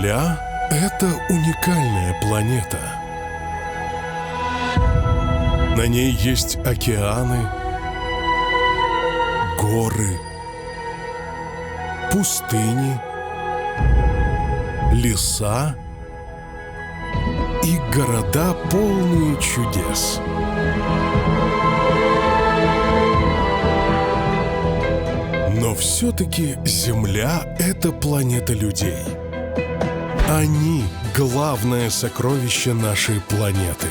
Земля – это уникальная планета. На ней есть океаны, горы, пустыни, леса и города, полные чудес. Но все-таки Земля – это планета людей. Они – главное сокровище нашей планеты.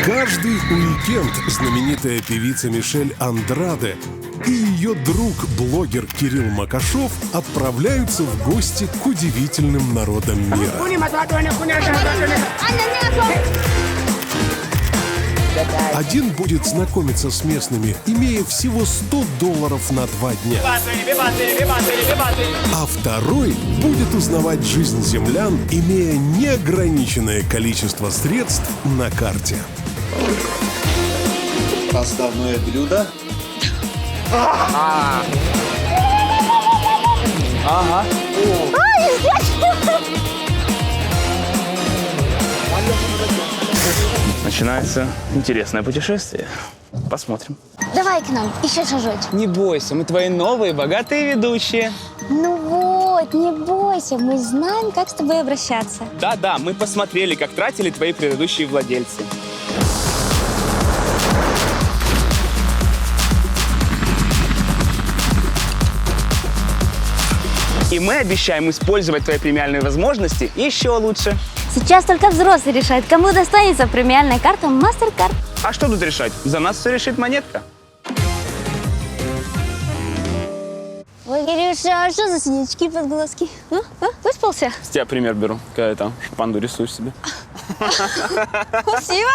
Каждый уикенд знаменитая певица Мишель Андраде и ее друг, блогер Кирилл Макашов отправляются в гости к удивительным народам мира. Один будет знакомиться с местными, имея всего $100 на 2 дня. А второй будет узнавать жизнь землян, имея неограниченное количество средств на карте. Основное блюдо. Ага. Начинается интересное путешествие. Посмотрим. Давай к нам, еще шажочек. Не бойся, мы твои новые богатые ведущие. Ну вот, не бойся, мы знаем, как с тобой обращаться. Да-да, мы посмотрели, как тратили твои предыдущие владельцы. И мы обещаем использовать твои премиальные возможности еще лучше. Сейчас только взрослый решает, кому достанется премиальная карта MasterCard. А что тут решать? За нас все решит монетка. Ой, Кирюша, а что за синячки под глазки? Выспался? С тебя пример беру, когда там панду рисуешь себе. Спасибо!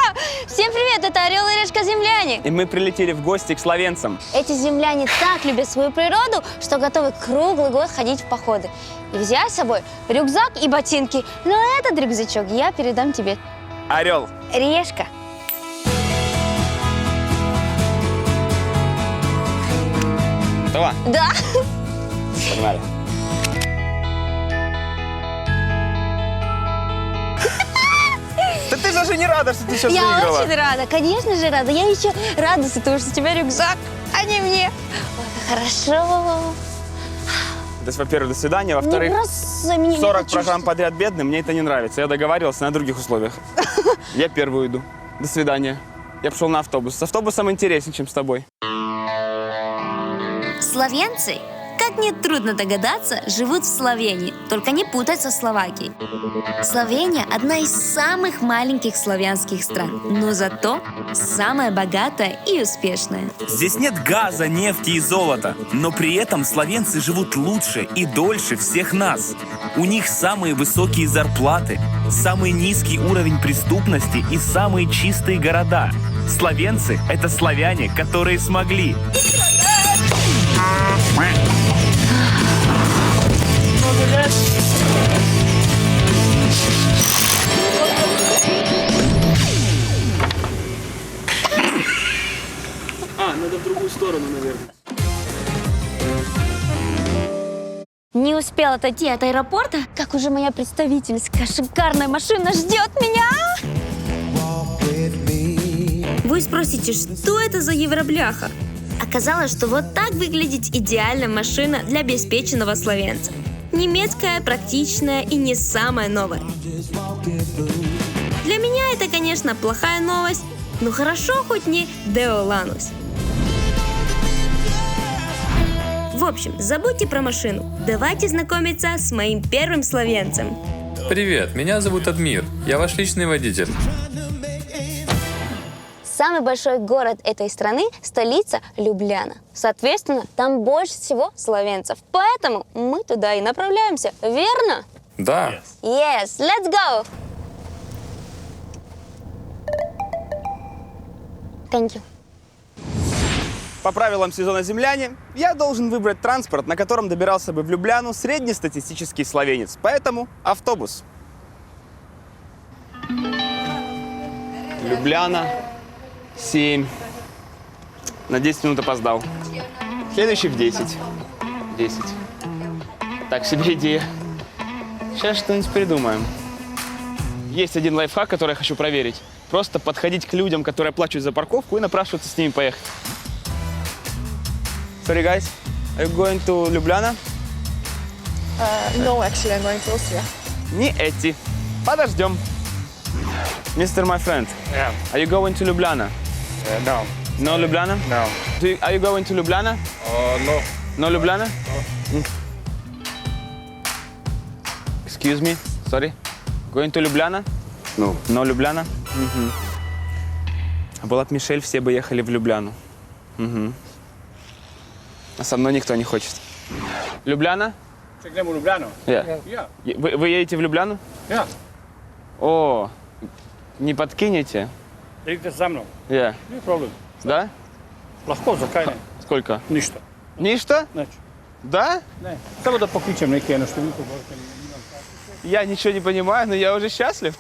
Всем привет, это Орел и Решка земляне. И мы прилетели в гости к словенцам. Эти земляне так любят свою природу, что готовы круглый год ходить в походы. И взять с собой рюкзак и ботинки. Но этот рюкзачок я передам тебе. Орел. Решка. Готова? Да. Погнали. Да ты же не рада, что ты сейчас Я выиграла. очень рада, конечно же рада. Я еще рада с того, что у тебя рюкзак, а не мне. Ой, как хорошо. То есть, во-первых, до свидания, во-вторых, 40 программ подряд бедным, мне это не нравится. Я договаривался на других условиях. Я первый уйду. До свидания. Я пошел на автобус. С автобусом интереснее, чем с тобой. Словенцы, как нетрудно догадаться, живут в Словении, только не путать со Словакией. Словения – одна из самых маленьких славянских стран, но зато самая богатая и успешная. Здесь нет газа, нефти и золота, но при этом словенцы живут лучше и дольше всех нас. У них самые высокие зарплаты, самый низкий уровень преступности и самые чистые города. Словенцы – это славяне, которые смогли. Надо в другую сторону, наверное. Не успел отойти от аэропорта, как уже моя представительская шикарная машина ждет меня. Вы спросите, что это за евробляха? Оказалось, что вот так выглядит идеальная машина для обеспеченного словенца. Немецкая, практичная и не самая новая. Для меня это, конечно, плохая новость, но хорошо хоть не Деоланус. В общем, забудьте про машину. Давайте знакомиться с моим первым словенцем. Привет, меня зовут Адмир. Я ваш личный водитель. Самый большой город этой страны – столица Любляна. Соответственно, там больше всего словенцев. Поэтому мы туда и направляемся, верно? Да. Yes, let's go! Thank you. По правилам сезона «Земляне» я должен выбрать транспорт, на котором добирался бы в Любляну среднестатистический словенец. Поэтому автобус. Любляна, 7 На 10 минут опоздал. Следующий в 10. 10. Так себе идея. Сейчас что-нибудь придумаем. Есть один лайфхак, который я хочу проверить. Просто подходить к людям, которые оплачивают за парковку, и напрашиваться с ними поехать. Sorry, guys. Are you going to Ljubljana? No, actually, I'm going to Austria. Не эти. Подождем. Mr. My friend. Yeah. Are you going to Ljubljana? No. No Ljubljana? No. Are you going to Ljubljana? No. No Ljubljana? Excuse me. Sorry. Going to Ljubljana? No. No Ljubljana? А была бы Мишель, все бы ехали в Любляну. А со мной никто не хочет. Любляна? Čeknemo u Ljubljano? Yeah. Ja. Вы едете в Любляну? Ja. О, не подкинете? Idite sa mnom. Yeah. Nije problem. Да? Lahko, zakaj ne? Сколько? Ništa. Ничто? Neću. Да? Ne. Samo da pokličem neke na številku. Я ничего не понимаю, но я уже счастлив.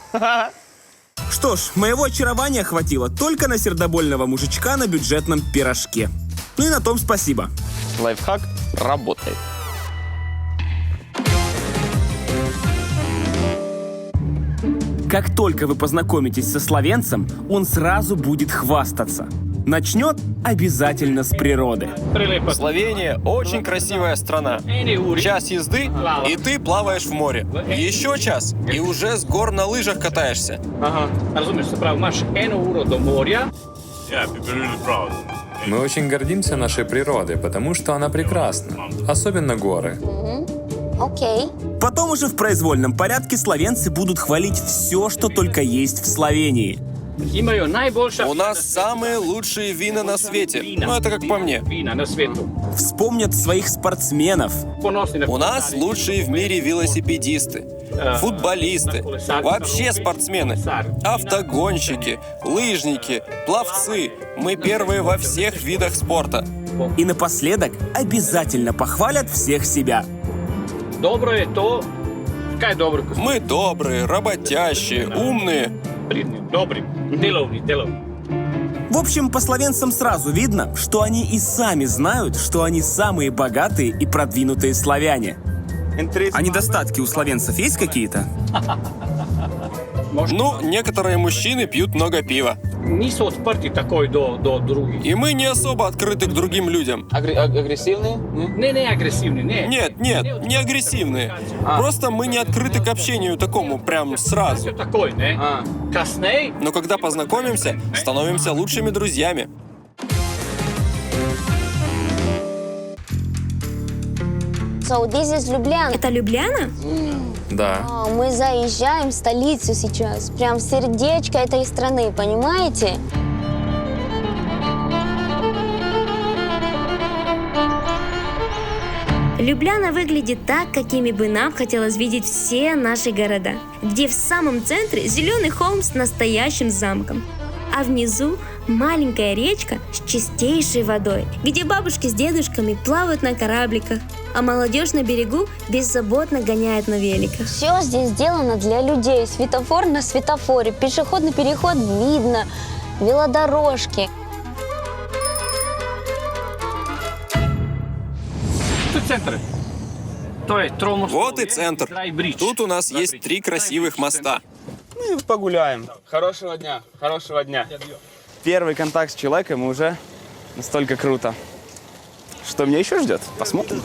Что ж, моего очарования хватило только на сердобольного мужичка на бюджетном пирожке. Ну и на том спасибо. Лайфхак работает. Как только вы познакомитесь со словенцем, он сразу будет хвастаться. Начнет обязательно с природы. Словения – очень красивая страна. Час езды, и ты плаваешь в море. Еще час, и уже с гор на лыжах катаешься. Razumiješ se pravo, imaš eno uro do morja. Мы очень гордимся нашей природой, потому что она прекрасна. Особенно горы. Окей. Потом уже в произвольном порядке словенцы будут хвалить все, что только есть в Словении. Imaju najboljša У нас самые лучшие вина на свете. Ну, это как по мне. vina na svijetu. Вспомнят своих спортсменов. Ponosni na У нас лучшие в мире велосипедисты, футболисты, вообще спортсмены, автогонщики, лыжники, пловцы. Мы первые во всех видах спорта. И напоследок обязательно похвалят всех себя. Dobro je to. Kaj je dobro? Мы добрые, работящие, умные. Pridni, dobri, delovni. В общем, по словенцам сразу видно, что они и сами знают, что они самые богатые и продвинутые славяне. А недостатки у словенцев есть какие-то? Ну, некоторые мужчины пьют много пива. Nisu otprti takoj do drugih. И мы не особо открыты к другим людям. Агрессивные? Ne agresivni, ne. Нет, не агрессивные. Просто мы не открыты к общению такому прям сразу. Sve takoj, ne. Kasnej, Но когда познакомимся, становимся лучшими друзьями. So this is Ljubljana. Это Любляна? Да. Мы заезжаем в столицу сейчас. Прям в сердечко этой страны, понимаете? Любляна выглядит так, какими бы нам хотелось видеть все наши города, где в самом центре зеленый холм с настоящим замком, а внизу маленькая речка с чистейшей водой, где бабушки с дедушками плавают на корабликах, а молодежь на берегу беззаботно гоняет на великах. Все здесь сделано для людей. Светофор на светофоре, пешеходный переход видно, велодорожки. to je centar. To je tromost. Вот и центр. Тут у нас есть 3 красивых моста. Ну и погуляем. Хорошего дня. Хорошего дня. Первый контакт с человеком и уже настолько круто. Что меня еще ждет? Посмотрим.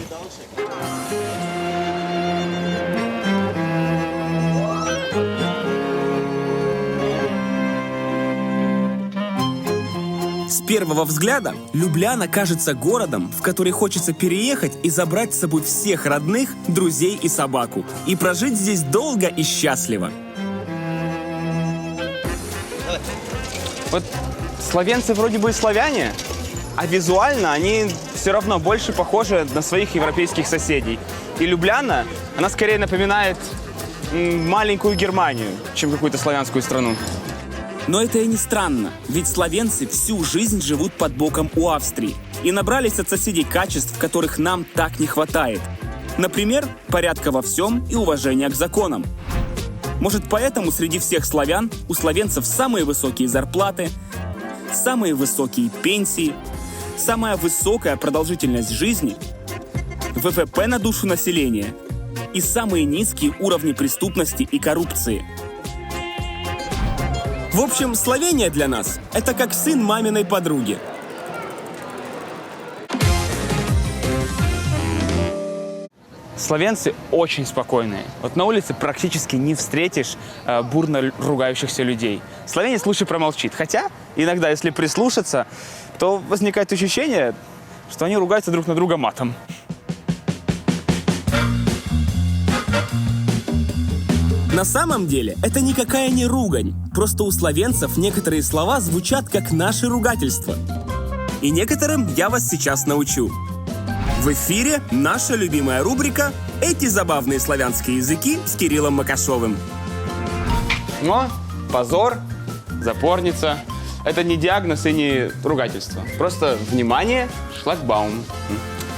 С первого взгляда Любляна кажется городом, в который хочется переехать и забрать с собой всех родных, друзей и собаку, и прожить здесь долго и счастливо. Вот словенцы вроде бы и славяне, а визуально они все равно больше похожи на своих европейских соседей. И Любляна, она скорее напоминает маленькую Германию, чем какую-то славянскую страну. Но это и не странно, ведь словенцы всю жизнь живут под боком у Австрии и набрались от соседей качеств, которых нам так не хватает. Например, порядка во всем и уважения к законам. Может, поэтому среди всех славян у словенцев самые высокие зарплаты, самые высокие пенсии, самая высокая продолжительность жизни, ВВП на душу населения и самые низкие уровни преступности и коррупции. В общем, Словения для нас – это как сын маминой подруги. Словенцы очень спокойные. Вот на улице практически не встретишь бурно ругающихся людей. Словенец лучше промолчит. Хотя иногда, если прислушаться, то возникает ощущение, что они ругаются друг на друга матом. На самом деле, это никакая не ругань. Просто у словенцев некоторые слова звучат как наши ругательства. И некоторым я вас сейчас научу. В эфире наша любимая рубрика «Эти забавные славянские языки» с Кириллом Макашовым. Но позор, запорница – это не диагноз и не ругательство. Просто внимание, шлагбаум.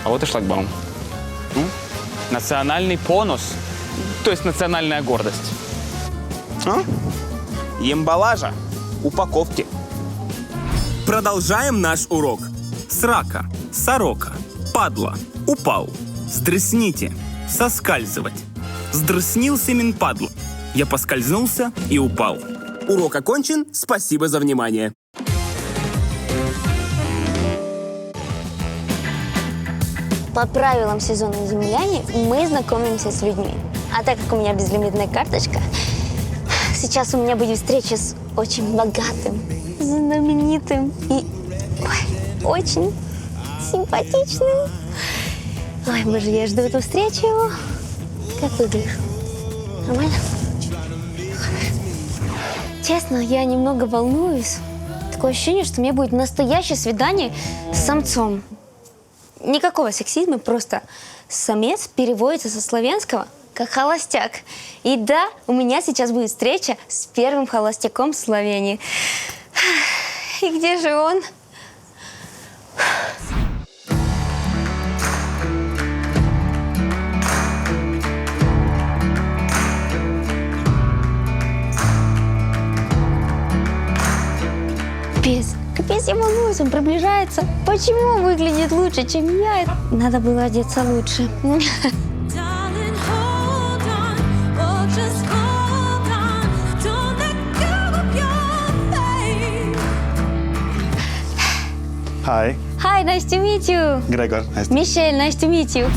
А вот и шлагбаум. Национальный понос, то есть национальная гордость. Ембалажа, упаковки. Продолжаем наш урок. Срака, сорока, падла, упал. Сдрысните, соскальзывать. Сдрыснился мин падла. Я поскользнулся и упал. Урок окончен, спасибо за внимание. По правилам сезона земляне мы знакомимся с людьми. А так как у меня безлимитная карточка, сейчас у меня будет встреча с очень богатым, знаменитым и очень симпатичным. Ой, боже, я жду эту встречу. Как выглядишь? Нормально? Честно, я немного волнуюсь. Такое ощущение, что у меня будет настоящее свидание с самцом. Никакого сексизма, просто самец переводится со славянского как холостяк. И да, у меня сейчас будет встреча с первым холостяком Словении. И где же он? Капец, я волнуюсь, он приближается. Почему он выглядит лучше, чем я? Надо было одеться лучше. Hi. Hi, nice to meet you. Gregor, nice to Мишель, nice to meet you.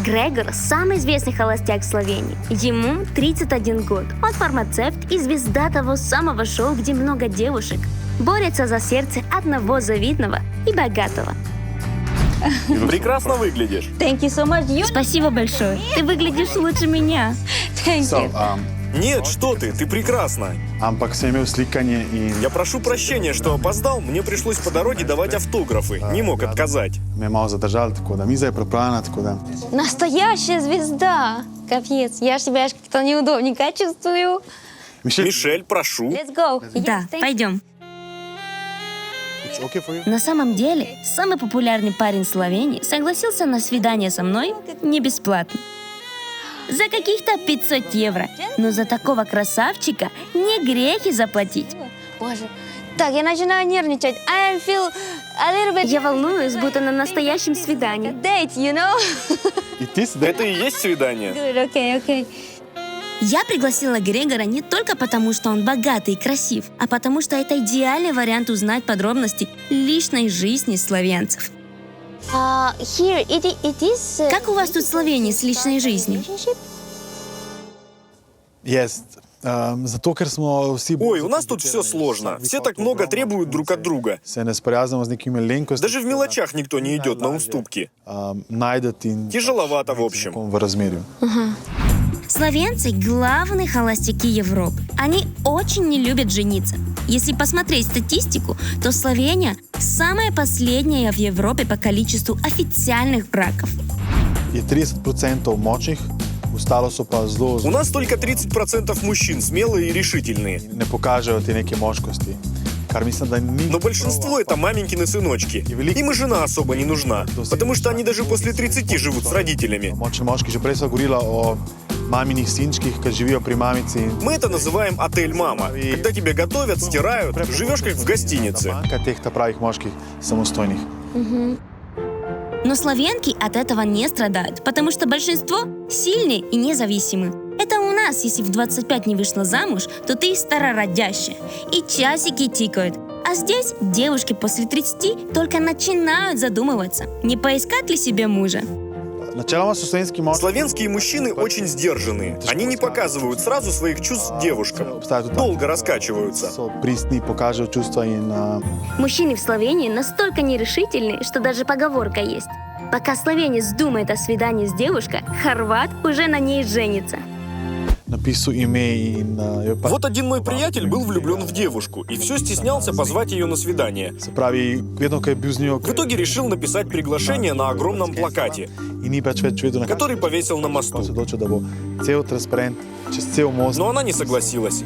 Грегор – самый известный холостяк в Словении. Ему 31 год. Он фармацевт и звезда того самого шоу, где много девушек борются за сердце одного завидного и богатого. Прекрасно выглядишь. Thank you so much. Спасибо большое. Ты выглядишь лучше меня. Thank you. Нет, что ты прекрасна. Ампак съм имел сликане и Я прошу прощения, что опоздал. Мне пришлось по дороге давать автографы. Не мог отказать. ме мало задържал, така да миза е преправена, така да. Настоящая звезда. Капец, я себя как-то неудобненько чувствую. Мишель, прошу. Let's go. Да, пойдем. It's okay for you? На самом деле, самый популярный парень Словении согласился на свидание со мной не бесплатно. За каких-то 500 евро. Но за такого красавчика не грех и заплатить. Боже. Так, я начинаю нервничать. I feel a little bit... Я волнуюсь, будто на настоящем свидании. Date, you know? Это и есть свидание. Good, okay. Я пригласила Грегора не только потому, что он богатый и красив, а потому что это идеальный вариант узнать подробности личной жизни словенцев. Here it is... Как у вас тут в Словении с личной жизнью? Yes. Zato, ker smo vsi... Ой, у нас тут все сложно. Все так много требуют друг от друга. Се не спорязвamo с некими ленкостями. Даже в мелочах никто не идет на уступки. Найдат и... Тяжеловато, в общем. В размере. Словенцы – главные холостяки Европы. Они очень не любят жениться. Если посмотреть статистику, то Словения – самая последняя в Европе по количеству официальных браков. И 30% мощных, остало са па зло... У нас только 30% мужчин смелые и решительные. Не покажат и неки мошкости. Но большинство это маменькины сыночки. Им и жена особо не нужна, потому что они даже после 30 живут с родителями. Мы это называем отель «Мама». Когда тебя готовят, стирают, живешь как в гостинице. Но славянки от этого не страдают, потому что большинство сильные и независимы. Это у нас, если в 25 не вышла замуж, то ты старородящая, и часики тикают. А здесь девушки после 30 только начинают задумываться, не поискать ли себе мужа. Славянские мужчины очень сдержанные. Они не показывают сразу своих чувств девушкам. Долго раскачиваются. Мужчины в Словении настолько нерешительны, что даже поговорка есть. Пока словенец думает о свидании с девушкой, хорват уже на ней женится. Вот один мой приятель был влюблен в девушку и все стеснялся позвать ее на свидание. В итоге решил написать приглашение на огромном плакате, который повесил на мосту. Но она не согласилась.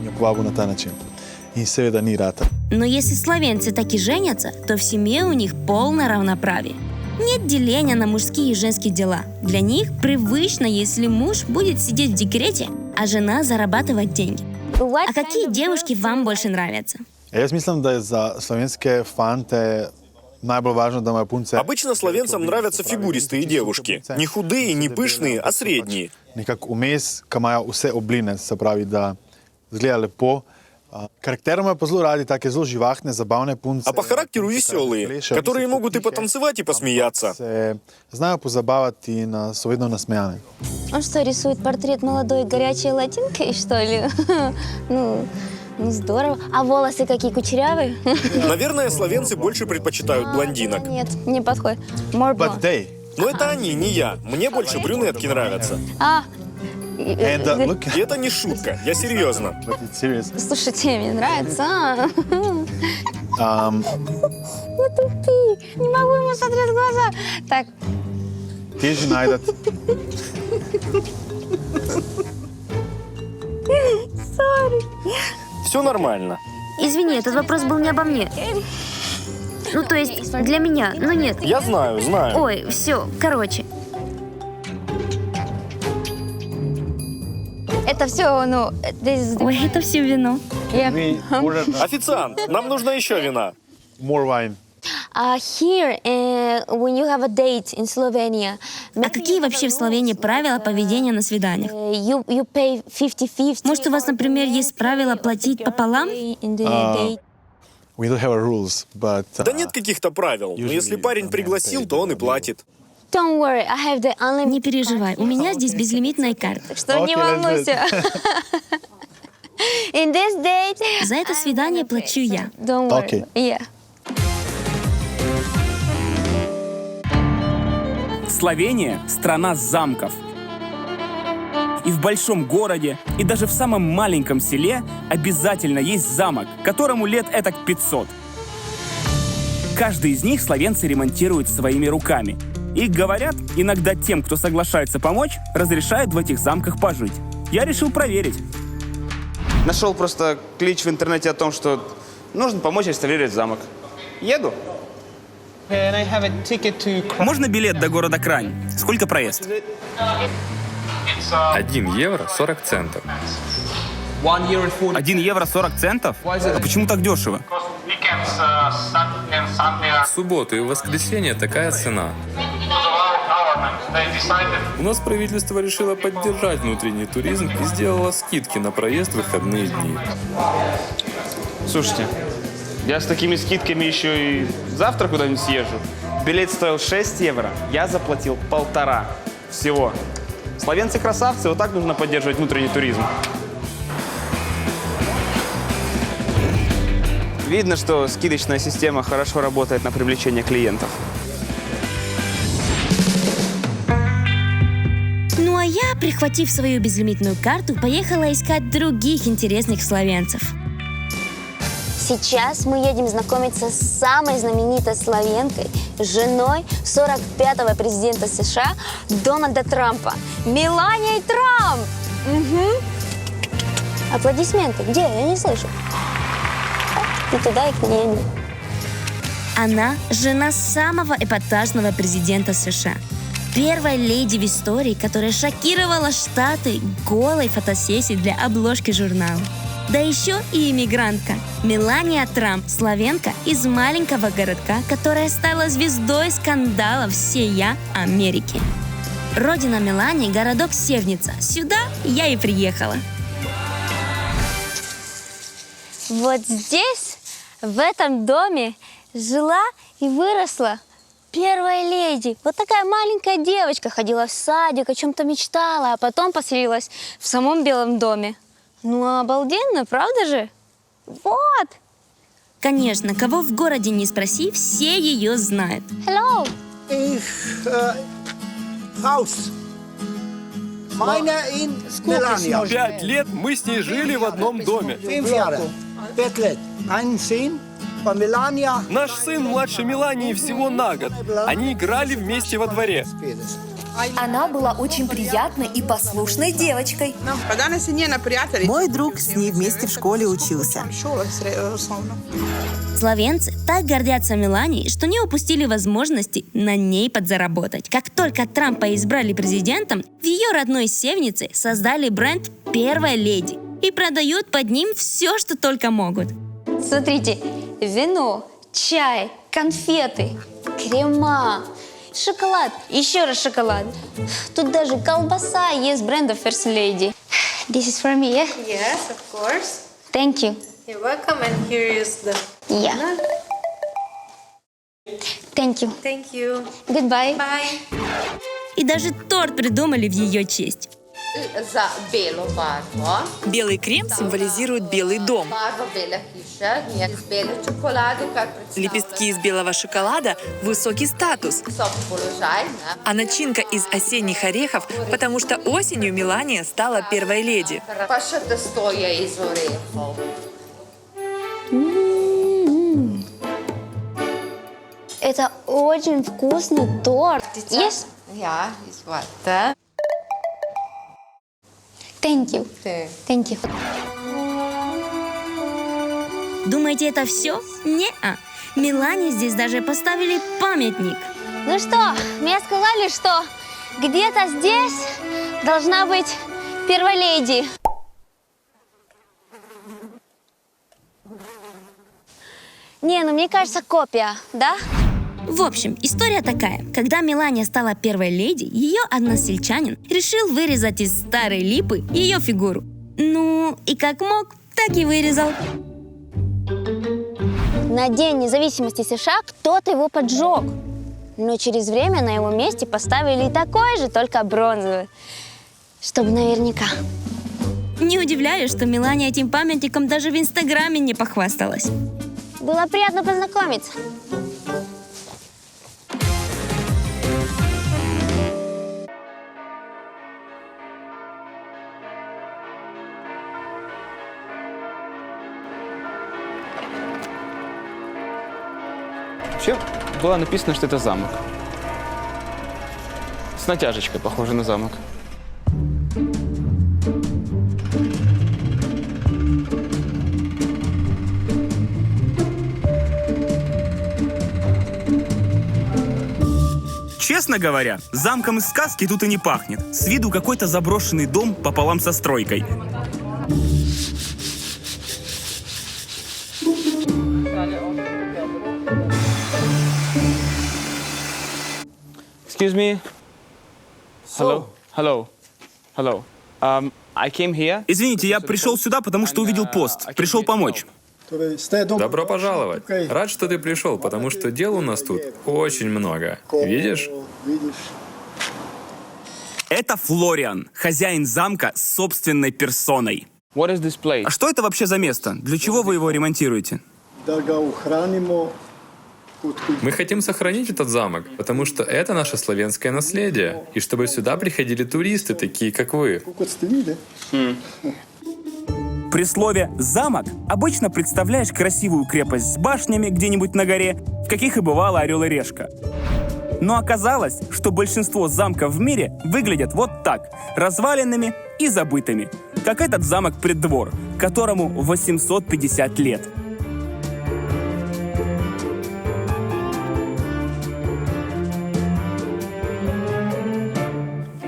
Но если словенцы таки женятся, то в семье у них полное равноправие. Нет деления на мужские и женские дела. Для них привычно, если муж будет сидеть в декрете, а жена зарабатывать деньги. А какие девушки вам больше нравятся? Обычно словенцам нравятся фигуристые девушки. Не худые, не пышные, а средние. А по характеру веселые, которые могут и потанцевать, и посмеяться. Он что, рисует портрет молодой горячей латинкой, что ли? Ну, здорово. А волосы какие кучерявые? Наверное, словенцы больше предпочитают блондинок. Нет, не подходит. More blonde. Но это они, не я. Мне больше брюнетки нравятся. И это не шутка, я серьезно. Слушайте, мне нравится. Не тупи, не могу ему смотреть в глаза. Так. Sorry. Все нормально. Извини, этот вопрос был не обо мне. Ну, то есть, для меня, но нет. Я знаю. Ой, все, короче. Это все, ну... Ой, это все вино. Официант, нам нужно еще вина. More wine. Here, when you have a date in Slovenia... А какие вообще в Словении правила поведения на свиданиях? You pay 50-50. Может, у вас, например, есть правило платить пополам? We don't have rules, but, Да нет каких-то правил, но если парень пригласил, то он и платит. Don't worry, I have the unlimited... Не переживай, у меня здесь безлимитная карта. Что не волнуйся. In this date... За это свидание плачу я. Don't worry. Yeah. Словения – страна замков. И в большом городе, и даже в самом маленьком селе обязательно есть замок, которому лет этак 500. Каждый из них словенцы ремонтируют своими руками. И, говорят, иногда тем, кто соглашается помочь, разрешают в этих замках пожить. Я решил проверить. Нашел просто клич в интернете о том, что нужно помочь реставрировать замок. Еду. Можно билет до города Крань? Сколько проезд? 1 евро 40 центов. 1 евро 40 центов? А почему так дешево? В субботу и в воскресенье такая цена. У нас правительство решило поддержать внутренний туризм и сделало скидки на проезд в выходные дни. Слушайте, я с такими скидками еще и завтра куда-нибудь съезжу. Билет стоил 6 евро, я заплатил 1,5 всего. Словенцы красавцы, вот так нужно поддерживать внутренний туризм. Видно, что скидочная система хорошо работает на привлечение клиентов. Ну а я, прихватив свою безлимитную карту, поехала искать других интересных словенцев. Сейчас мы едем знакомиться с самой знаменитой словенкой, женой 45-го президента США Дональда Трампа, Меланией Трамп. Угу. Аплодисменты. Где? Я не слышу. и туда и едем. Она жена самого эпатажного президента США. Первой леди в истории, которая шокировала Штаты голой фотосессией для обложки журнала. Да еще и иммигрантка Мелания Трамп, словенка из маленького городка, которая стала звездой скандалов всея Америки. Родина Мелании – городок Севница. Сюда я и приехала. Вот здесь, в этом доме, жила и выросла первая леди. Вот такая маленькая девочка ходила в садик, о чем-то мечтала, а потом поселилась в самом Белом доме. Ну, обалденно, правда же? Вот! Конечно, кого в городе не спроси, все ее знают. Hello! Haus. Meine in Melania. 5 лет мы с ней жили в одном доме. 5 Jahre. 5 лет. Ein Sohn von Melania. Наш сын младше Мелании всего на год. Они играли вместе во дворе. Она была очень приятной и послушной девочкой. Мой друг с ней вместе в школе учился. Словенцы так гордятся Меланией, что не упустили возможности на ней подзаработать. Как только Трампа избрали президентом, в ее родной Севнице создали бренд «Первая леди» и продают под ним все, что только могут. Смотрите, вино, чай, конфеты, крема, шоколад, еще раз шоколад. Тут даже колбаса есть бренда First Lady. This is for me, yeah? Yes, of course. Thank you. You're welcome, and here is the... Yeah. Thank you. Thank you. Goodbye. Bye. И даже торт придумали в ее честь. Белый крем символизирует Белый дом. Лепестки из белого шоколада – высокий статус. А начинка из осенних орехов, потому что осенью Мелания стала первой леди. Это очень вкусный торт. Yes? Yeah, it's what? Thank you. Thank you. Думаете, это все? Не-а. Мелании здесь даже поставили памятник. Ну что, мне сказали, что где-то здесь должна быть первая леди. Не, ну мне кажется, копия, да? В общем, история такая. Когда Мелания стала первой леди, ее односельчанин решил вырезать из старой липы ее фигуру. Ну, и как мог, так и вырезал. На День независимости США кто-то его поджег. Но через время на его месте поставили такой же, только бронзовый. Чтобы наверняка. Не удивляюсь, что Мелания этим памятником даже в Инстаграме не похвасталась. Было приятно познакомиться. Вообще было написано, что это замок. С натяжечкой, похоже на замок. Честно говоря, замком из сказки тут и не пахнет. С виду какой-то заброшенный дом пополам со стройкой. Excuse me. Hello. Hello. Hello. I came here. Извините, я пришел сюда, потому что увидел пост. Пришел помочь. Добро пожаловать. Рад, что ты пришел, потому что дел у нас тут очень много. Видишь? Это Флориан, хозяин замка с собственной персоной. What is this place? А что это вообще за место? Для чего вы его ремонтируете? Мы хотим сохранить этот замок, потому что это наше славянское наследие, и чтобы сюда приходили туристы, такие как вы. При слове «замок» обычно представляешь красивую крепость с башнями где-нибудь на горе, в каких и бывало «Орел и решка». Но оказалось, что большинство замков в мире выглядят вот так, разваленными и забытыми, как этот замок Преддвор, которому 850 лет.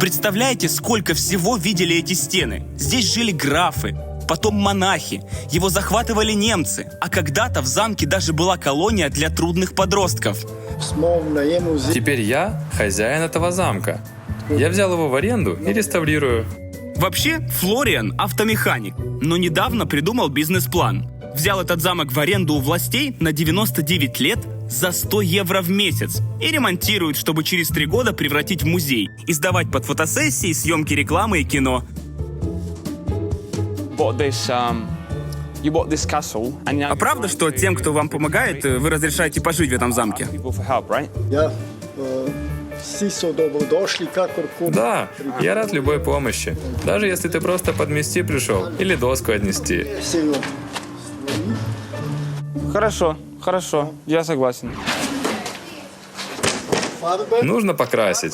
Представляете, сколько всего видели эти стены? Здесь жили графы, потом монахи, его захватывали немцы, а когда-то в замке даже была колония для трудных подростков. Теперь я хозяин этого замка. Я взял его в аренду и реставрирую. Вообще, Флориан – автомеханик, но недавно придумал бизнес-план. Взял этот замок в аренду у властей на 99 лет за 100 евро в месяц и ремонтирует, чтобы через 3 года превратить в музей и сдавать под фотосессии, съемки рекламы и кино. А правда, что тем, кто вам помогает, вы разрешаете пожить в этом замке? Да, я рад любой помощи. Даже если ты просто подмести пришел или доску отнести. Хорошо, хорошо, я согласен. Нужно покрасить.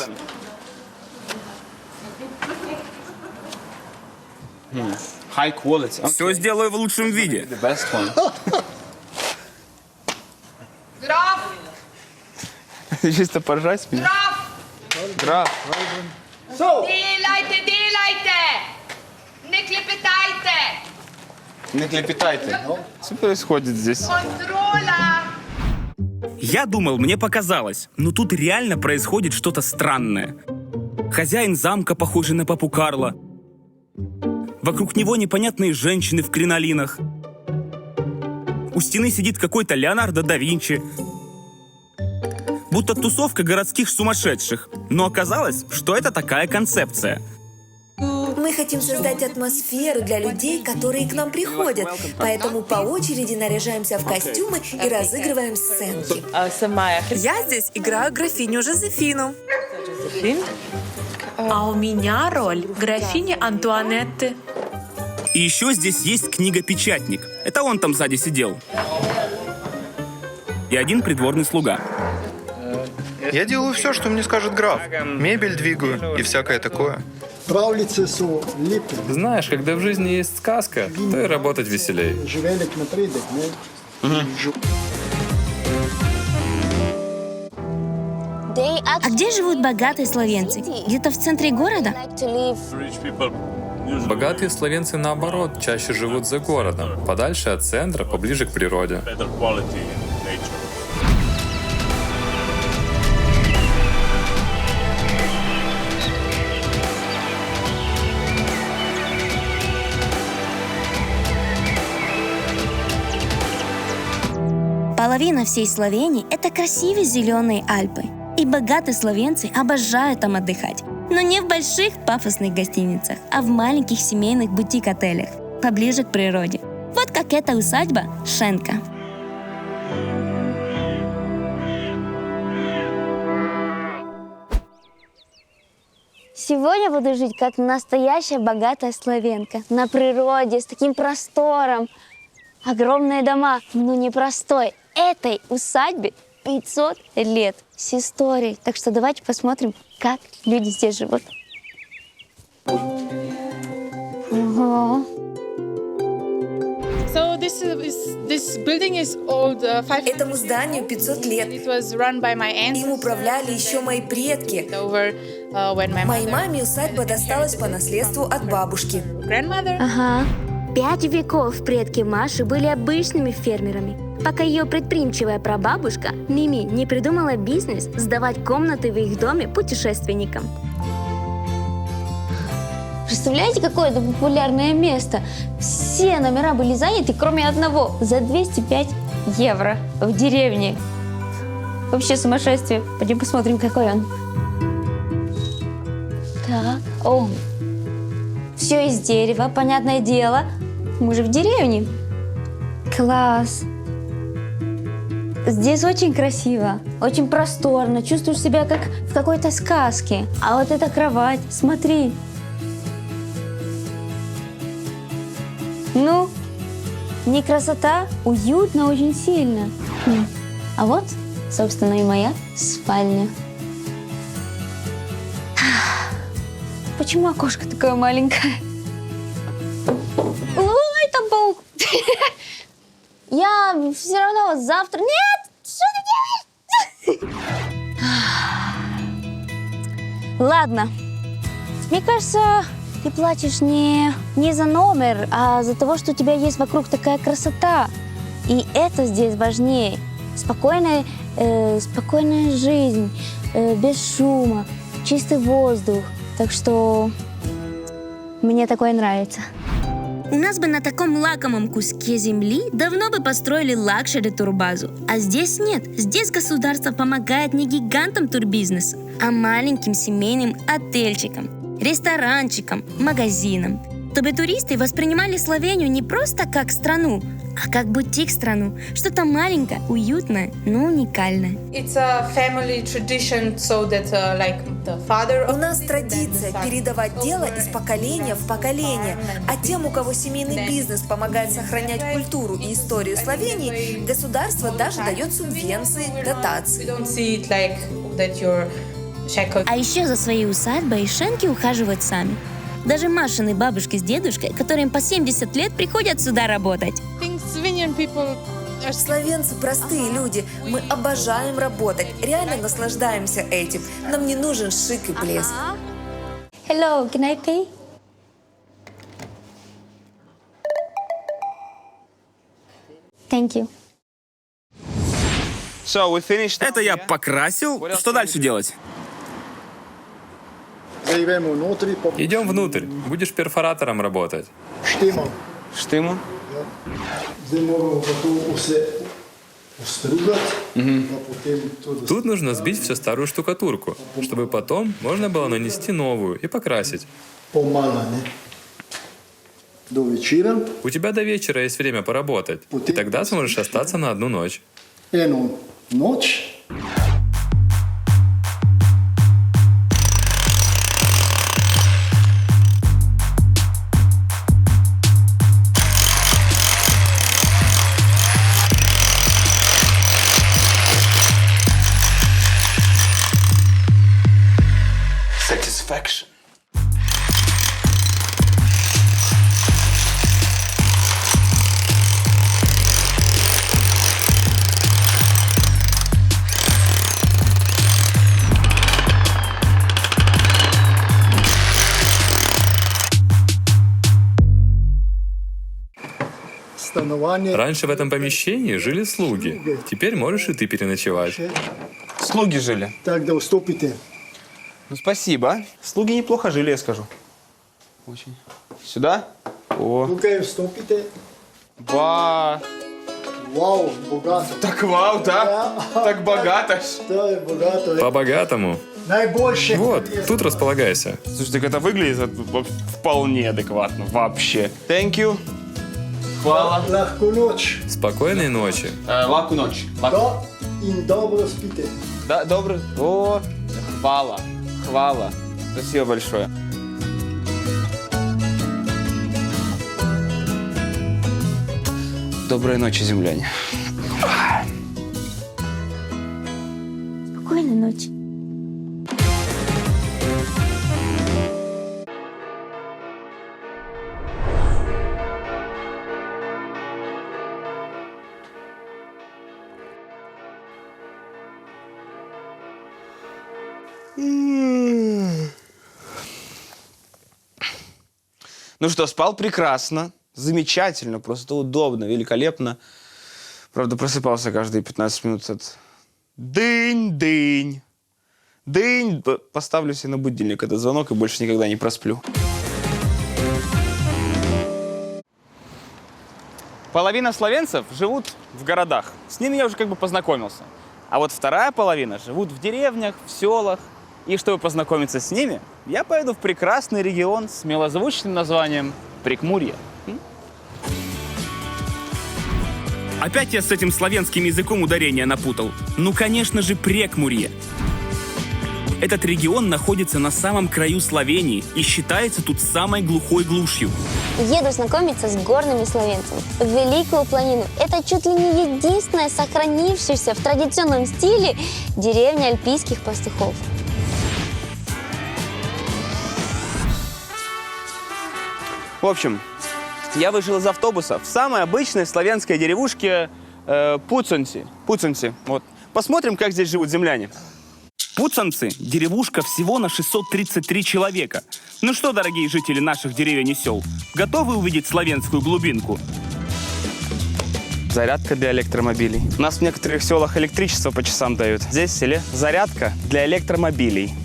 High quality. Okay. Все сделаю в лучшем виде. The best one. Чисто поржать с меня. Граф. Делайте! Не клепетайте! Не клепетайте. Что происходит здесь? Контроля! Я думал, мне показалось, но тут реально происходит что-то странное. Хозяин замка, похожий на папу Карла. Вокруг него непонятные женщины в кринолинах. У стены сидит какой-то Леонардо да Винчи. Будто тусовка городских сумасшедших. Но оказалось, что это такая концепция. Мы хотим создать атмосферу для людей, которые к нам приходят. Поэтому по очереди наряжаемся в костюмы и разыгрываем сценки. Я здесь играю графиню Жозефину. А у меня роль графини Антуанетты. И еще здесь есть книга-печатник. Это он там сзади сидел. И один придворный слуга. Я делаю все, что мне скажет граф. Мебель двигаю и всякое такое. Знаешь, когда в жизни есть сказка, то и работать веселей. А где живут богатые словенцы? Где-то в центре города? Богатые словенцы, наоборот, чаще живут за городом, подальше от центра, поближе к природе. Половина всей Словении – это красивые зеленые Альпы. И богатые словенцы обожают там отдыхать. Но не в больших пафосных гостиницах, а в маленьких семейных бутик-отелях, поближе к природе. Вот как эта усадьба Шенка. Сегодня буду жить как настоящая богатая словенка. На природе, с таким простором. Огромные дома, но непростой. Этой усадьбе 500 лет с историей. Так что давайте посмотрим, как люди здесь живут. Ого. Этому зданию 500 лет. Им управляли еще мои предки. Моей маме усадьба досталась по наследству от бабушки. Ага. 5 веков предки Маши были обычными фермерами, пока ее предприимчивая прабабушка Мими не придумала бизнес сдавать комнаты в их доме путешественникам. Представляете, какое это популярное место? Все номера были заняты, кроме одного, за 205 евро в деревне. Вообще сумасшествие. Пойдем посмотрим, какой он. Так, о, все из дерева, понятное дело. Мы же в деревне. Класс. Здесь очень красиво, очень просторно. Чувствуешь себя как в какой-то сказке. А вот эта кровать, смотри. Ну, не красота, уютно очень сильно. А вот, собственно, и моя спальня. Почему окошко такое маленькое? Ой, там паук. Я все равно завтра... Нет! Что ты делаешь? Ладно, Мне кажется, ты платишь не за номер, а за того, что у тебя есть вокруг такая красота. И это здесь важнее. Спокойная жизнь, без шума, чистый воздух. Так что мне такое нравится. У нас бы на таком лакомом куске земли давно бы построили лакшери-турбазу. А здесь нет. Здесь государство помогает не гигантам турбизнеса, а маленьким семейным отельчикам, ресторанчикам, магазинам. Чтобы туристы воспринимали Словению не просто как страну, а как бутик-страну. Что-то маленькое, уютное, но уникальное. У нас традиция передавать дело из поколения в поколение, а тем, у кого семейный бизнес помогает сохранять культуру и историю Словении, государство даже дает субвенции, дотации. А еще за своей усадьбой шенки ухаживают сами. Даже Машины бабушки с дедушкой, которым по 70 лет, приходят сюда работать. Словенцы простые люди. Мы обожаем работать, реально наслаждаемся этим. Нам не нужен шик и блеск. Hello, can I pay? Thank you. So we finished. Это я покрасил. Что дальше делать? Идем внутрь. Будешь перфоратором работать. Штиму? Тут нужно сбить всю старую штукатурку, чтобы потом можно было нанести новую и покрасить. У тебя до вечера есть время поработать, и тогда сможешь остаться на одну ночь. Satisfaction. Раньше в этом помещении жили слуги. Теперь можешь и ты переночевать. Слуги жили? Тогда уступите. Ну, спасибо. Слуги неплохо жили, я скажу. Очень. Сюда? О. Ну-ка, уступите. Вау. Вау, богато. Так вау, да? Так богато. Да, богато. По-богатому. Наибольше. Вот, тут располагайся. Слушай, так это выглядит вполне адекватно. Вообще. Thank you. Хвала. Лахку ночь. Спокойной ночи. Лаку ночь. Да, и добро спите. Да, добро. О, хвала. Хвала. Спасибо большое. Доброй ночи, земляне. Спокойной ночи. Ну что, спал прекрасно, замечательно, просто удобно, великолепно. Правда, просыпался каждые 15 минут от дынь-дынь. Дынь. Поставлю себе на будильник этот звонок и больше никогда не просплю. Половина словенцев живут в городах. С ними я уже как бы познакомился. А вот вторая половина живут в деревнях, в селах. И чтобы познакомиться с ними, я поеду в прекрасный регион с милозвучным названием Прикмурье. Опять я с этим славянским языком ударения напутал. Ну, конечно же, Прекмурье. Этот регион находится на самом краю Словении и считается тут самой глухой глушью. Еду знакомиться с горными словенцами в Великую Планину. Это чуть ли не единственная сохранившаяся в традиционном стиле деревня альпийских пастухов. В общем, я вышел из автобуса в самой обычной славянской деревушке Пуцунси. Вот. Посмотрим, как здесь живут земляне. Пуцанцы – деревушка всего на 633 человека. Ну что, дорогие жители наших деревень и сел, готовы увидеть славянскую глубинку? Зарядка для электромобилей. У нас в некоторых селах электричество по часам дают. Здесь в селе зарядка для электромобилей.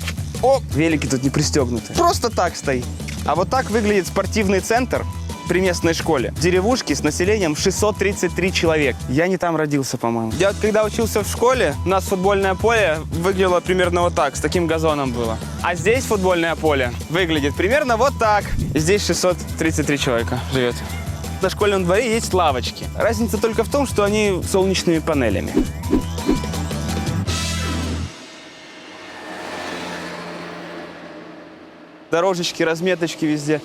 О, велики тут не пристегнуты. Просто так стоит. А вот так выглядит спортивный центр при местной школе. Деревушки с населением 633 человек. Я не там родился, по-моему. Я вот когда учился в школе, у нас футбольное поле выглядело примерно вот так, с таким газоном было. А здесь футбольное поле выглядит примерно вот так. И здесь 633 человека живет. На школьном дворе есть лавочки. Разница только в том, что они с солнечными панелями. Дорожечки, разметочки везде.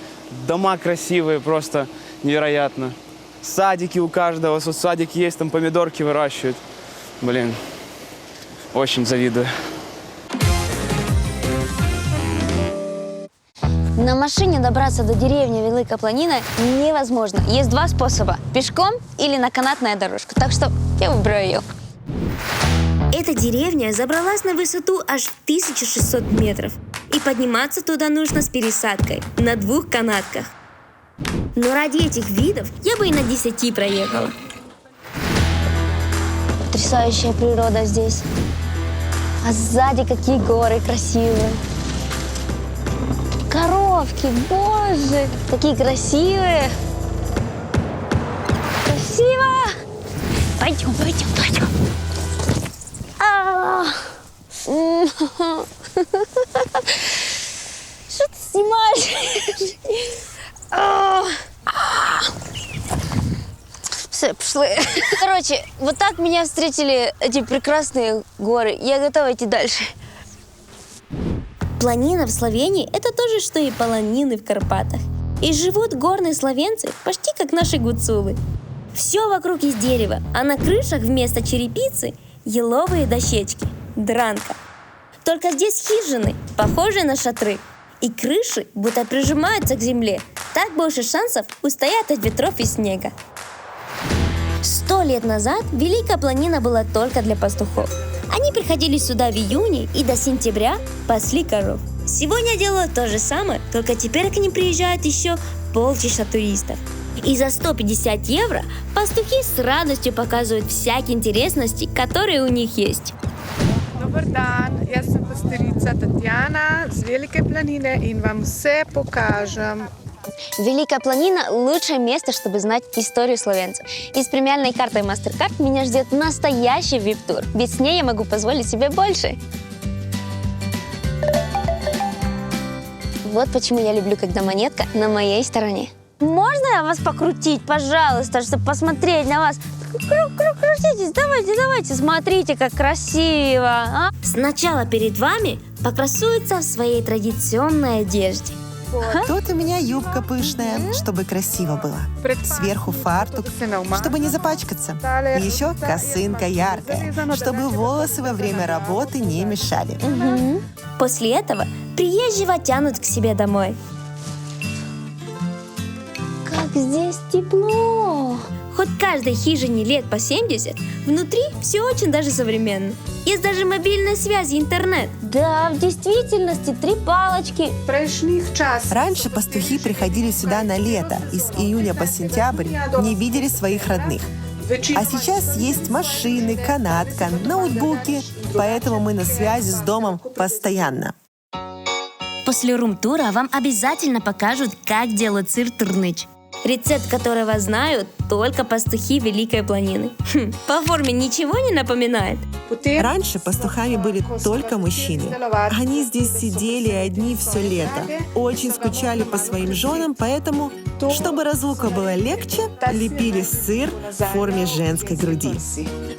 Дома красивые, просто невероятно. Садики у каждого. Вот садик есть, там помидорки выращивают. Блин, очень завидую. На машине добраться до деревни Великая Планина невозможно. Есть два способа – пешком или на канатная дорожка. Так что я выбираю ее. Эта деревня забралась на высоту аж в 1600 метров. И подниматься туда нужно с пересадкой на 2 канатках. Но ради этих видов я бы и на 10 проехала. Потрясающая природа здесь. А сзади какие горы красивые. Коровки, боже, такие красивые. Красиво! Пойдем, пойдем, пойдем. Что ты снимаешь? Все, пошли. Короче, вот так меня встретили эти прекрасные горы. Я готова идти дальше. Планина в Словении – это то же, что и полонины в Карпатах. И живут горные словенцы почти как наши гуцулы. Все вокруг из дерева, а на крышах вместо черепицы – еловые дощечки – дранка. Только здесь хижины, похожие на шатры. И крыши будто прижимаются к земле. Так больше шансов устоять от ветров и снега. 100 лет назад Великая Планина была только для пастухов. Они приходили сюда в июне и до сентября пасли коров. Сегодня делают то же самое, только теперь к ним приезжают еще полчища туристов. И за 150 евро пастухи с радостью показывают всякие интересности, которые у них есть. Добър дан, я съм пастирица Татьяна с Великой Планины и вам все покажем. Великая Планина – лучшее место, чтобы знать историю словенцев. И с премиальной картой MasterCard меня ждет настоящий VIP-тур. Ведь с ней я могу позволить себе больше. Вот почему я люблю, когда монетка на моей стороне. Можно я вас покрутить, пожалуйста, чтобы посмотреть на вас? Крутитесь, давайте, смотрите, как красиво. А? Сначала перед вами покрасуется в своей традиционной одежде. Тут у меня юбка пышная, чтобы красиво было. Сверху фартук, чтобы не запачкаться. И еще косынка яркая, чтобы волосы во время работы не мешали. После этого приезжего тянут к себе домой. Как здесь тепло! Хоть каждой хижине лет по 70, внутри все очень даже современно. Есть даже мобильная связь и интернет. Да, в действительности 3 палочки. Раньше пастухи приходили сюда на лето, и с июня по сентябрь не видели своих родных. А сейчас есть машины, канатка, ноутбуки, поэтому мы на связи с домом постоянно. После рум-тура вам обязательно покажут, как делать сыр турныч. Рецепт которого знают только пастухи Великой Планины. По форме ничего не напоминает? Раньше пастухами были только мужчины. Они здесь сидели одни все лето. Очень скучали по своим женам, поэтому, чтобы разлука была легче, лепили сыр в форме женской груди.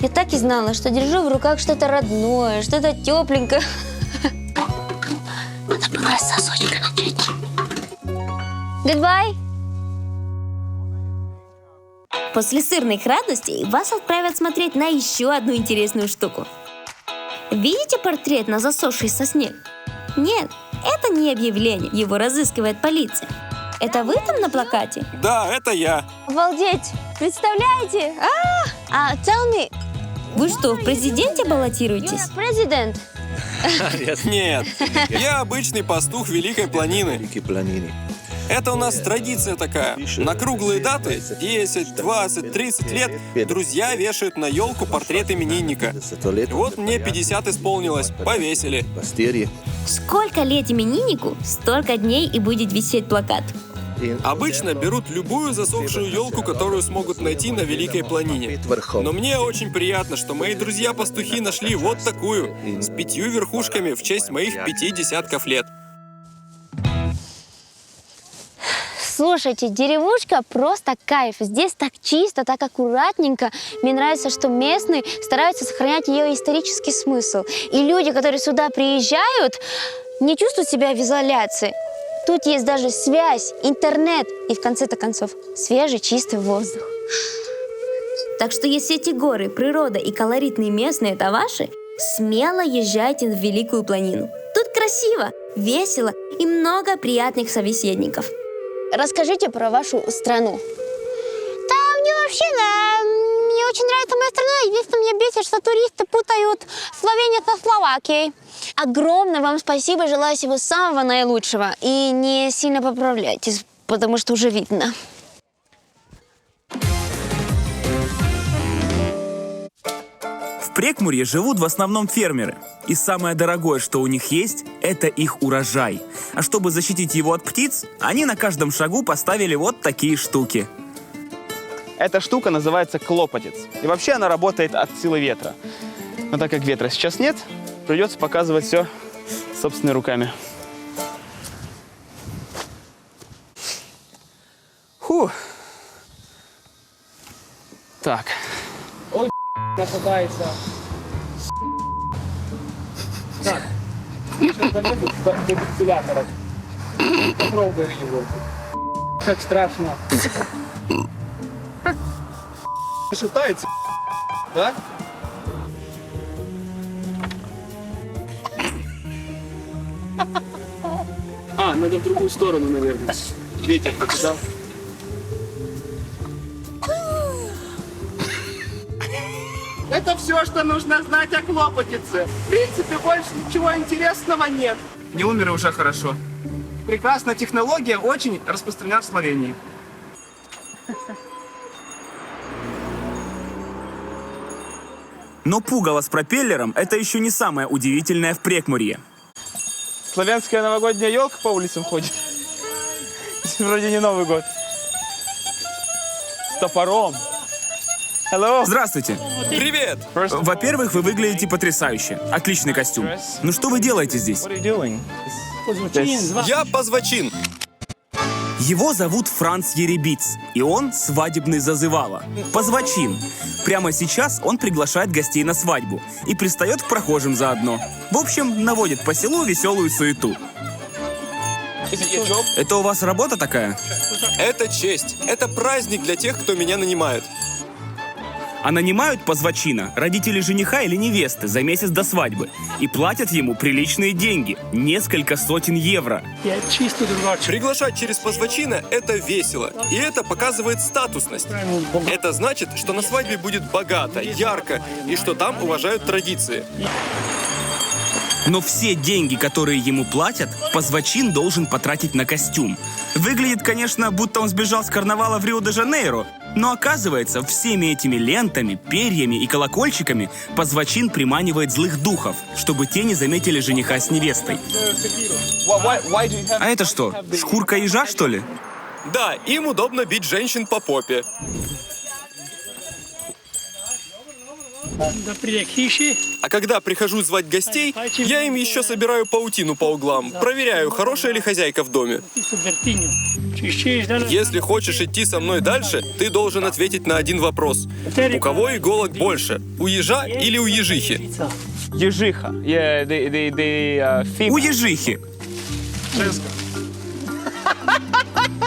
Я так и знала, что держу в руках что-то родное, что-то тепленькое. Надо было с сосочка начать. Goodbye! После сырных радостей вас отправят смотреть на еще одну интересную штуку. Видите портрет на засохшей сосне? Нет, это не объявление, его разыскивает полиция. Это вы там на плакате? Да, это я. Обалдеть! Представляете? Tell me. Вы что, в президенте баллотируетесь? Президент. Нет, я обычный пастух Великой Планины. Это у нас традиция такая. На круглые даты, 10, 20, 30 лет, друзья вешают на елку портрет именинника. Вот мне 50 исполнилось, повесили. Сколько лет имениннику, столько дней и будет висеть плакат. Обычно берут любую засохшую елку, которую смогут найти на Великой Планине. Но мне очень приятно, что мои друзья-пастухи нашли вот такую, с 5 верхушками в честь моих 5 десятков лет. Слушайте, деревушка просто кайф. Здесь так чисто, так аккуратненько. Мне нравится, что местные стараются сохранять ее исторический смысл. И люди, которые сюда приезжают, не чувствуют себя в изоляции. Тут есть даже связь, интернет и, в конце-то концов, свежий, чистый воздух. Так что если эти горы, природа и колоритные местные – это ваши, смело езжайте в Великую Планину. Тут красиво, весело и много приятных собеседников. Расскажите про вашу страну. Да, мне очень нравится моя страна. Единственное, меня бесит, что туристы путают Словению со Словакией. Огромное вам спасибо, желаю всего самого наилучшего. И не сильно поправляйтесь, потому что уже видно. В Прекмурье живут в основном фермеры. И самое дорогое, что у них есть, это их урожай. А чтобы защитить его от птиц, они на каждом шагу поставили вот такие штуки. Эта штука называется клопотец. И вообще она работает от силы ветра. Но так как ветра сейчас нет, придется показывать все собственными руками. Фух. Так. Ой, насыпается. Так. До вентилятора. Попробуем его. Как страшно. Шатается, да? Надо в другую сторону, наверное. Ветер покидал. Это все, что нужно знать о клопотице. В принципе, больше ничего интересного нет. Не умер и уже хорошо. Прекрасная технология, очень распространена в Словении. Но пугало с пропеллером – это еще не самое удивительное в Прекмурье. Славянская новогодняя елка по улицам ходит. Вроде не Новый год. С топором. Hello. Здравствуйте. Привет! Во-первых, вы выглядите потрясающе. Отличный костюм. Ну что вы делаете здесь? Я позвочин. Его зовут Франц Еребиц, и он свадебный зазывало. Позвочин. Прямо сейчас он приглашает гостей на свадьбу и пристает к прохожим заодно. В общем, наводит по селу веселую суету. Это у вас работа такая? Это честь. Это праздник для тех, кто меня нанимает. А нанимают позвочина родители жениха или невесты за месяц до свадьбы и платят ему приличные деньги – несколько сотен евро. Приглашать через позвочина – это весело, и это показывает статусность. Это значит, что на свадьбе будет богато, ярко, и что там уважают традиции. Но все деньги, которые ему платят, позвочин должен потратить на костюм. Выглядит, конечно, будто он сбежал с карнавала в Рио-де-Жанейро, но оказывается, всеми этими лентами, перьями и колокольчиками позвочин приманивает злых духов, чтобы те не заметили жениха с невестой. А это что, шкурка ежа, что ли? Да, им удобно бить женщин по попе. А когда прихожу звать гостей, я им еще собираю паутину по углам, проверяю, хорошая ли хозяйка в доме. Если хочешь идти со мной дальше, ты должен ответить на один вопрос. У кого иголок больше, у ежа или у ежихи? Ежиха. У ежихи.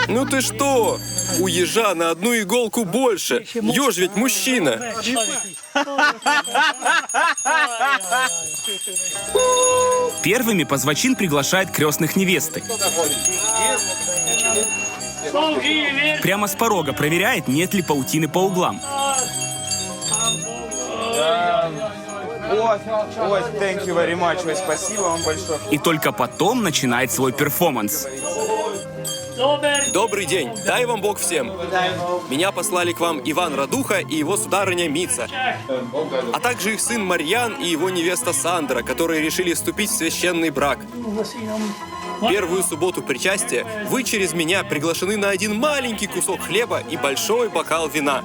Ну ты что? У ежа на одну иголку больше. Еж ведь мужчина. Первыми позвочин приглашает крестных невесты. Прямо с порога проверяет, нет ли паутины по углам. Ой, thank you very much. Ой, спасибо вам большое. И только потом начинает свой перформанс. Добрый день, дай вам Бог всем. Меня послали к вам Иван Радуха и его сударыня Мица, а также их сын Марьян и его невеста Сандра, которые решили вступить в священный брак. Первую субботу причастия вы через меня приглашены на один маленький кусок хлеба и большой бокал вина.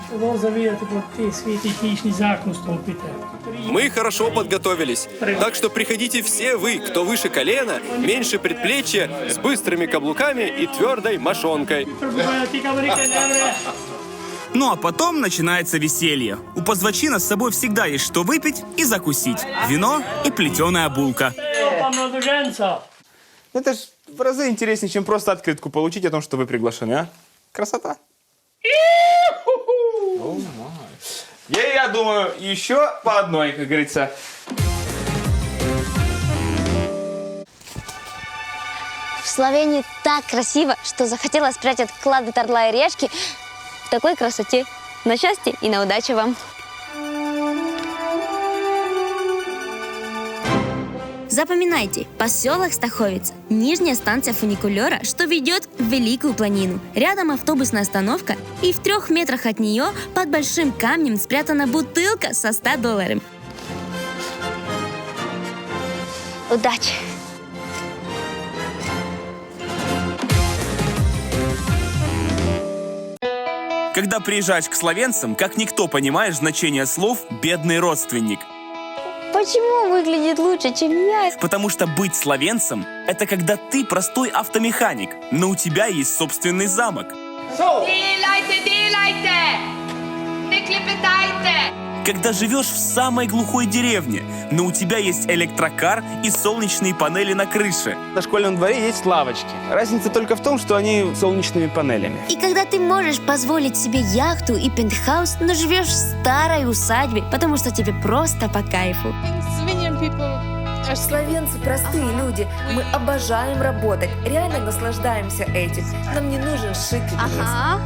Мы хорошо подготовились, так что приходите все вы, кто выше колена, меньше предплечья, с быстрыми каблуками и твердой мошонкой. Ну а потом начинается веселье. У позвачина с собой всегда есть что выпить и закусить. Вино и плетеная булка. Это ж в разы интереснее, чем просто открытку получить о том, что вы приглашены, а? Красота. Я думаю, еще по одной, как говорится. В Словении так красиво, что захотелось спрятать клады Орла и Решки в такой красоте. На счастье и на удачу вам. Запоминайте, поселок Стаховица, нижняя станция фуникулера, что ведет в Великую Планину. Рядом автобусная остановка, и в 3 метрах от нее под большим камнем спрятана бутылка со $100. Удачи! Когда приезжаешь к словенцам, как никто понимаешь значение слов «бедный родственник». Почему выглядит лучше, чем я? Потому что быть словенцем – это когда ты простой автомеханик, но у тебя есть собственный замок. Делайте! Не клепетайте! Когда живешь в самой глухой деревне, но у тебя есть электрокар и солнечные панели на крыше. На школьном дворе есть лавочки. Разница только в том, что они солнечными панелями. И когда ты можешь позволить себе яхту и пентхаус, но живешь в старой усадьбе, потому что тебе просто по кайфу. Словенцы простые люди. Мы обожаем работать, реально наслаждаемся этим. Нам не нужен шик и блеск.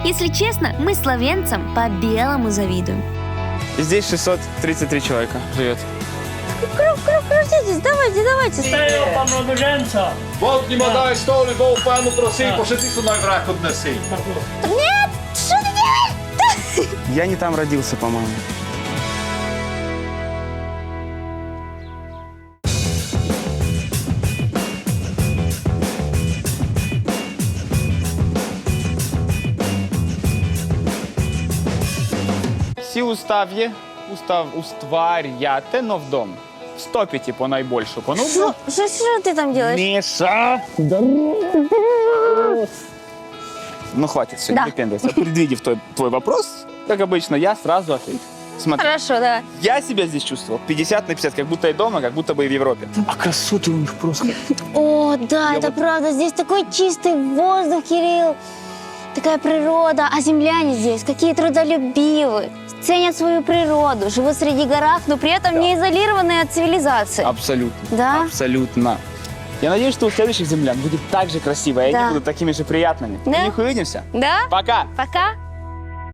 Если честно, мы словенцам по-белому завидуем. Здесь 633 человека живет. Крутитесь, давайте. Нет, что ты делаешь? Я не там родился, по-моему. Всі устваряте новдом. Стопите по найбольшу понуду. Что ты там делаешь? Миша! Ну, хватит, все, Да. не пендайся. Предвидев твой вопрос, как обычно, я сразу ответил. Смотри, Хорошо, давай. я себя здесь чувствовал 50/50, как будто и дома, как будто бы и в Европе. А красоты у них просто... О, да, это правда. Здесь такой чистый воздух, Кирилл. Такая природа. А земляне здесь какие трудолюбивые. Ценят свою природу, живут среди горах, но при этом не изолированные от цивилизации. Абсолютно. Да? Абсолютно. Я надеюсь, что у следующих землян будет так же красиво, и Да. они будут такими же приятными. Да. Мы их увидимся. Да? Пока. Пока.